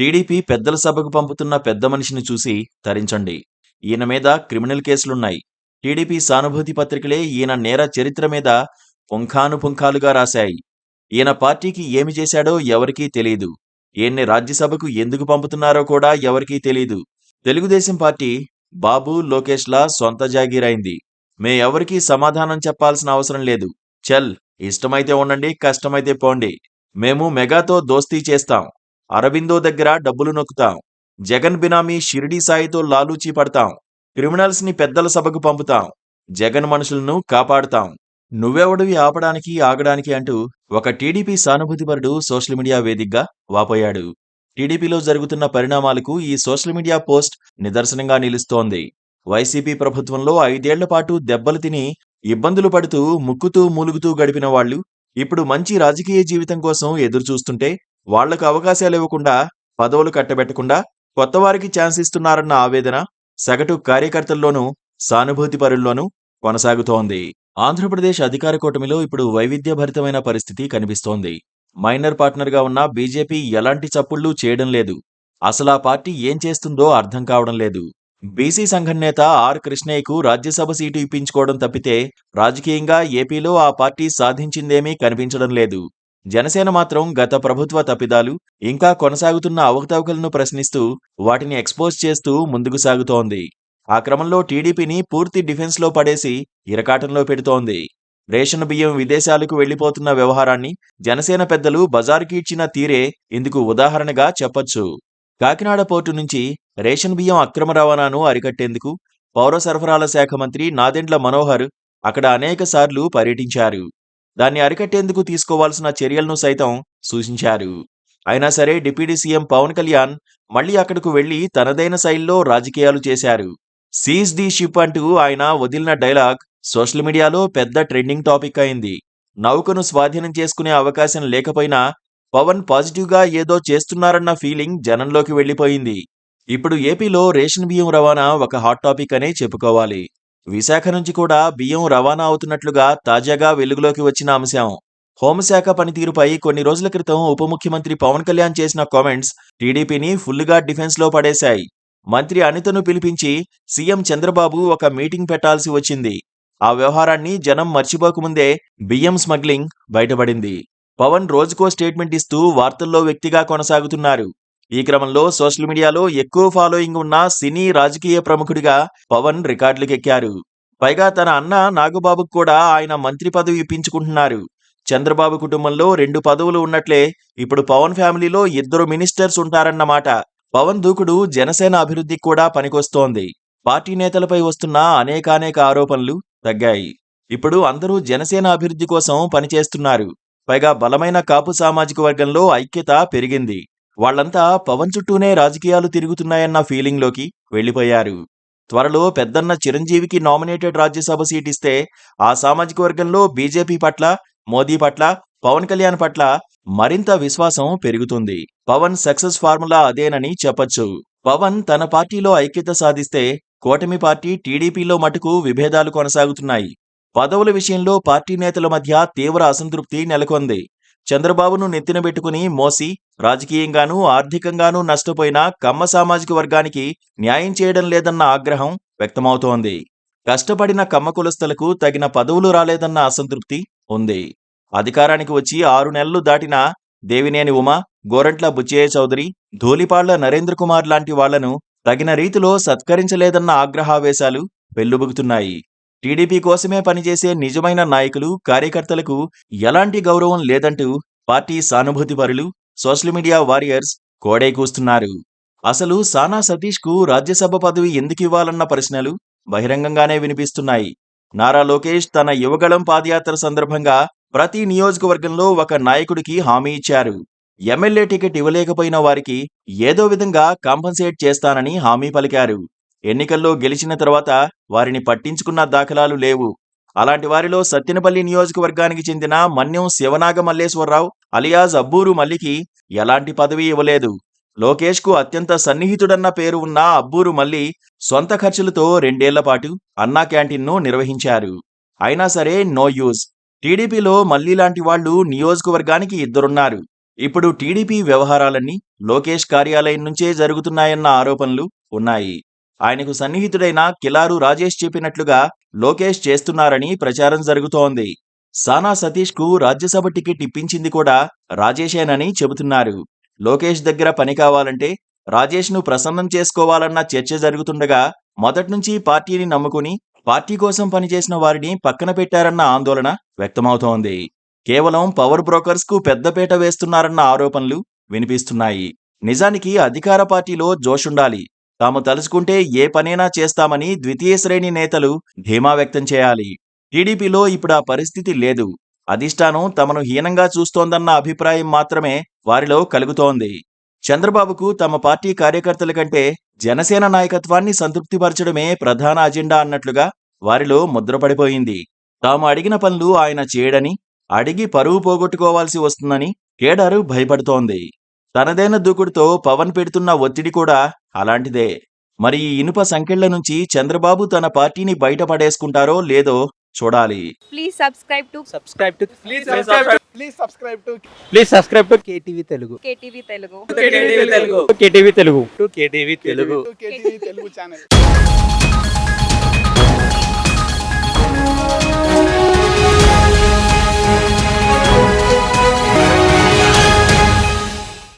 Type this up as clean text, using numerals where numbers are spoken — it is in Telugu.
టీడీపీ పెద్దల సభకు పంపుతున్న పెద్ద మనిషిని చూసి తరించండి. ఈయన మీద క్రిమినల్ కేసులున్నాయి. టీడీపీ సానుభూతి పత్రికలే ఈయన నేర చరిత్ర మీద పుంఖానుపుంఖాలుగా రాశాయి. ఈయన పార్టీకి ఏమి చేశాడో ఎవరికీ తెలీదు. ఈయన్ని రాజ్యసభకు ఎందుకు పంపుతున్నారో కూడా ఎవరికీ తెలీదు. తెలుగుదేశం పార్టీ బాబు, లోకేష్ల సొంత జాగీరైంది. ఎవరికీ సమాధానం చెప్పాల్సిన అవసరం లేదు. చల్, ఇష్టమైతే ఉండండి, కష్టమైతే పోండి. మేము మెగాతో దోస్తీ చేస్తాం. అరబిందో దగ్గర డబ్బులు నొక్కుతాం. జగన్ బినామీ షిరిడీ సాయితో లాలూచీ పడతాం. క్రిమినల్స్ ని పెద్దల సభకు పంపుతాం. జగన్ మనుషులను కాపాడుతాం. నువ్వెవడివి ఆపడానికి, ఆగడానికి అంటూ ఒక టీడీపీ సానుభూతిపరుడు సోషల్ మీడియా వేదికగా వాపోయాడు. టీడీపీలో జరుగుతున్న పరిణామాలకు ఈ సోషల్ మీడియా పోస్ట్ నిదర్శనంగా నిలుస్తోంది. వైసీపీ ప్రభుత్వంలో 5 ఏళ్ల పాటు దెబ్బలు తిని ఇబ్బందులు పడుతూ ముక్కుతూ మూలుగుతూ గడిపిన వాళ్లు ఇప్పుడు మంచి రాజకీయ జీవితం కోసం ఎదురుచూస్తుంటే వాళ్లకు అవకాశాలివ్వకుండా, పదవులు కట్టబెట్టకుండా కొత్తవారికి ఛాన్స్ ఇస్తున్నారన్న ఆవేదన సగటు కార్యకర్తల్లోనూ, సానుభూతిపరుల్లోనూ కొనసాగుతోంది. ఆంధ్రప్రదేశ్ అధికార కూటమిలో ఇప్పుడు వైవిధ్యభరితమైన పరిస్థితి కనిపిస్తోంది. మైనర్ పార్ట్నర్గా ఉన్న బీజేపీ ఎలాంటి చప్పుళ్లు చేయడం లేదు. అసలా పార్టీ ఏం చేస్తుందో అర్థం కావడం లేదు. బీసీ సంఘం నేత ఆర్ కృష్ణయ్యకు రాజ్యసభ సీటు ఇప్పించుకోవడం తప్పితే రాజకీయంగా ఏపీలో ఆ పార్టీ సాధించిందేమీ కనిపించడం లేదు. జనసేన మాత్రం గత ప్రభుత్వ తప్పిదాలు, ఇంకా కొనసాగుతున్న అవకతవకలను ప్రశ్నిస్తూ వాటిని ఎక్స్పోజ్ చేస్తూ ముందుకు సాగుతోంది. ఆ క్రమంలో టీడీపీని పూర్తి డిఫెన్స్లో పడేసి ఇరకాటంలో పెడుతోంది. రేషన్ బియ్యం విదేశాలకు వెళ్లిపోతున్న వ్యవహారాన్ని జనసేన పెద్దలు బజారుకి ఇచ్చిన తీరే ఇందుకు ఉదాహరణగా చెప్పొచ్చు. కాకినాడ పోర్టు నుంచి రేషన్ బియ్యం అక్రమ రవాణాను అరికట్టేందుకు పౌర సరఫరాల శాఖ మంత్రి నాదెండ్ల మనోహర్ అక్కడ అనేక సార్లు పర్యటించారు. దాన్ని అరికట్టేందుకు తీసుకోవాల్సిన చర్యలను సైతం సూచించారు. అయినా సరే డిప్యూటీ సీఎం పవన్ కళ్యాణ్ మళ్లీ అక్కడకు వెళ్లి తనదైన శైలిలో రాజకీయాలు చేశారు. సీజ్ ది షిప్ అంటూ ఆయన వదిలిన డైలాగ్ సోషల్ మీడియాలో పెద్ద ట్రెండింగ్ టాపిక్ అయింది. నౌకను స్వాధీనం చేసుకునే అవకాశం లేకపోయినా పవన్ పాజిటివ్గా ఏదో చేస్తున్నారన్న ఫీలింగ్ జనంలోకి వెళ్లిపోయింది. ఇప్పుడు ఏపీలో రేషన్ బియ్యం రవాణా ఒక హాట్ టాపిక్ అనే చెప్పుకోవాలి. విశాఖ నుంచి కూడా బియ్యం రవాణా అవుతున్నట్లుగా తాజాగా వెలుగులోకి వచ్చిన అంశం. హోంశాఖ పనితీరుపై కొన్ని రోజుల క్రితం ఉప ముఖ్యమంత్రి పవన్ కళ్యాణ్ చేసిన కామెంట్స్ టీడీపీని ఫుల్గా డిఫెన్స్లో పడేశాయి. మంత్రి అనితను పిలిపించి సీఎం చంద్రబాబు ఒక మీటింగ్ పెట్టాల్సి వచ్చింది. ఆ వ్యవహారాన్ని జనం మర్చిపోకముందే బియ్యం స్మగ్లింగ్ బయటపడింది. పవన్ రోజుకో స్టేట్మెంట్ ఇస్తూ వార్తల్లో వ్యక్తిగా కొనసాగుతున్నారు. ఈ క్రమంలో సోషల్ మీడియాలో ఎక్కువ ఫాలోయింగ్ ఉన్న సినీ రాజకీయ ప్రముఖుడిగా పవన్ రికార్డులకెక్కారు. పైగా తన అన్న నాగబాబుకు కూడా ఆయన మంత్రి పదవి ఇప్పించుకుంటున్నారు. చంద్రబాబు కుటుంబంలో 2 పదవులు ఉన్నట్లే ఇప్పుడు పవన్ ఫ్యామిలీలో 2 మినిస్టర్స్ ఉంటారన్నమాట. పవన్ దూకుడు జనసేన అభివృద్ధికి కూడా పనికొస్తోంది. పార్టీ నేతలపై వస్తున్న అనేకానేక ఆరోపణలు తగ్గాయి. ఇప్పుడు అందరూ జనసేన అభివృద్ధి కోసం పనిచేస్తున్నారు. పైగా బలమైన కాపు సామాజిక వర్గంలో ఐక్యత పెరిగింది. వాళ్లంతా పవన్ చుట్టూనే రాజకీయాలు తిరుగుతున్నాయన్న ఫీలింగ్లోకి వెళ్లిపోయారు. త్వరలో పెద్దన్న చిరంజీవికి నామినేటెడ్ రాజ్యసభ సీట్ ఇస్తే ఆ సామాజిక వర్గంలో బీజేపీ పట్ల, మోదీ పట్ల, పవన్ కళ్యాణ్ పట్ల మరింత విశ్వాసం పెరుగుతుంది. పవన్ సక్సెస్ ఫార్ములా అదేనని చెప్పొచ్చు. పవన్ తన పార్టీలో ఐక్యత సాధిస్తే కూటమి పార్టీ టీడీపీలో మటుకు విభేదాలు కొనసాగుతున్నాయి. పదవుల విషయంలో పార్టీ నేతల మధ్య తీవ్ర అసంతృప్తి నెలకొంది. చంద్రబాబును నెత్తినబెట్టుకుని మోసి రాజకీయంగానూ, ఆర్థికంగానూ నష్టపోయిన కమ్మ సామాజిక వర్గానికి న్యాయం చేయడం లేదన్న ఆగ్రహం వ్యక్తమవుతోంది. కష్టపడిన కమ్మ కులస్తులకు తగిన పదవులు రాలేదన్న అసంతృప్తి ఉంది. అధికారానికి వచ్చి 6 నెలలు దాటినా దేవినేని ఉమ, గోరంట్ల బుచ్చయ్య చౌదరి, ధూళిపాళ్ల నరేంద్ర కుమార్ లాంటి వాళ్లను తగిన రీతిలో సత్కరించలేదన్న ఆగ్రహావేశాలు వెల్లుబుకుతున్నాయి. టీడీపీ కోసమే పనిచేసే నిజమైన నాయకులు, కార్యకర్తలకు ఎలాంటి గౌరవం లేదంటూ పార్టీ సానుభూతిపరులు, సోషల్ మీడియా వారియర్స్ కోడై కూస్తున్నారు. అసలు సానా సతీష్కు రాజ్యసభ పదవి ఎందుకివ్వాలన్న ప్రశ్నలు బహిరంగంగానే వినిపిస్తున్నాయి. నారా లోకేష్ తన యువగళం పాదయాత్ర సందర్భంగా ప్రతి నియోజకవర్గంలో ఒక నాయకుడికి హామీ ఇచ్చారు. ఎమ్మెల్యే టికెట్ ఇవ్వలేకపోయిన వారికి ఏదో విధంగా కాంపన్సేట్ చేస్తానని హామీ పలికారు. ఎన్నికల్లో గెలిచిన తర్వాత వారిని పట్టించుకున్న దాఖలాలు లేవు. అలాంటి వారిలో సత్తెనపల్లి నియోజకవర్గానికి చెందిన మన్యం శివనాగ మల్లేశ్వరరావు అలియాజ్ అబ్బూరు మల్లికి ఎలాంటి పదవి ఇవ్వలేదు. లోకేష్కు అత్యంత సన్నిహితుడన్న పేరు ఉన్న అబ్బూరు మల్లి సొంత ఖర్చులతో 2 ఏళ్ల పాటు అన్నా క్యాంటీన్ను నిర్వహించారు. అయినా సరే నో యూజ్. టీడీపీలో మల్లి లాంటి వాళ్లు నియోజకవర్గానికి 2 ఉన్నారు. ఇప్పుడు టీడీపీ వ్యవహారాలన్నీ లోకేష్ కార్యాలయం నుంచే జరుగుతున్నాయన్న ఆరోపణలు ఉన్నాయి. ఆయనకు సన్నిహితుడైన కిలారు రాజేష్ చెప్పినట్లుగా లోకేష్ చేస్తున్నారని ప్రచారం జరుగుతోంది. సానా సతీష్కు రాజ్యసభ టికెట్ ఇప్పించింది కూడా రాజేషేనని చెబుతున్నారు. లోకేష్ దగ్గర పని కావాలంటే రాజేష్ను ప్రసన్నం చేసుకోవాలన్న చర్చ జరుగుతుండగా మొదట్నుంచి పార్టీని నమ్ముకుని పార్టీ కోసం పనిచేసిన వారిని పక్కన పెట్టారన్న ఆందోళన వ్యక్తమవుతోంది. కేవలం పవర్ బ్రోకర్స్ కు పెద్దపీట వేస్తున్నారన్న ఆరోపణలు వినిపిస్తున్నాయి. నిజానికి అధికార పార్టీలో జోషుండాలి. తాము తలుచుకుంటే ఏ పనైనా చేస్తామని ద్వితీయ శ్రేణి నేతలు ధీమా వ్యక్తం చేయాలి. టీడీపీలో ఇప్పుడు ఆ పరిస్థితి లేదు. అధిష్టానం తమను హీనంగా చూస్తోందన్న అభిప్రాయం మాత్రమే వారిలో కలుగుతోంది. చంద్రబాబుకు తమ పార్టీ కార్యకర్తల కంటే జనసేన నాయకత్వాన్ని సంతృప్తిపరచడమే ప్రధాన అజెండా అన్నట్లుగా వారిలో ముద్రపడిపోయింది. తాము అడిగిన పనులు ఆయన చేయడని, అడిగి పరువు పోగొట్టుకోవాల్సి వస్తుందని కేడర్ భయపడుతోంది. తనదైన దూకుడుతో పవన్ పెడుతున్న ఒత్తిడి కూడా అలాంటిదే. మరి ఈ ఇనుప సంకెళ్ల నుంచి చంద్రబాబు తన పార్టీని బయటపడేసుకుంటారో లేదో చూడాలి. Please subscribe to Please subscribe to KTV Telugu. KTV Telugu. KTV Telugu. KTV Telugu. To KTV Telugu. KTV Telugu channel.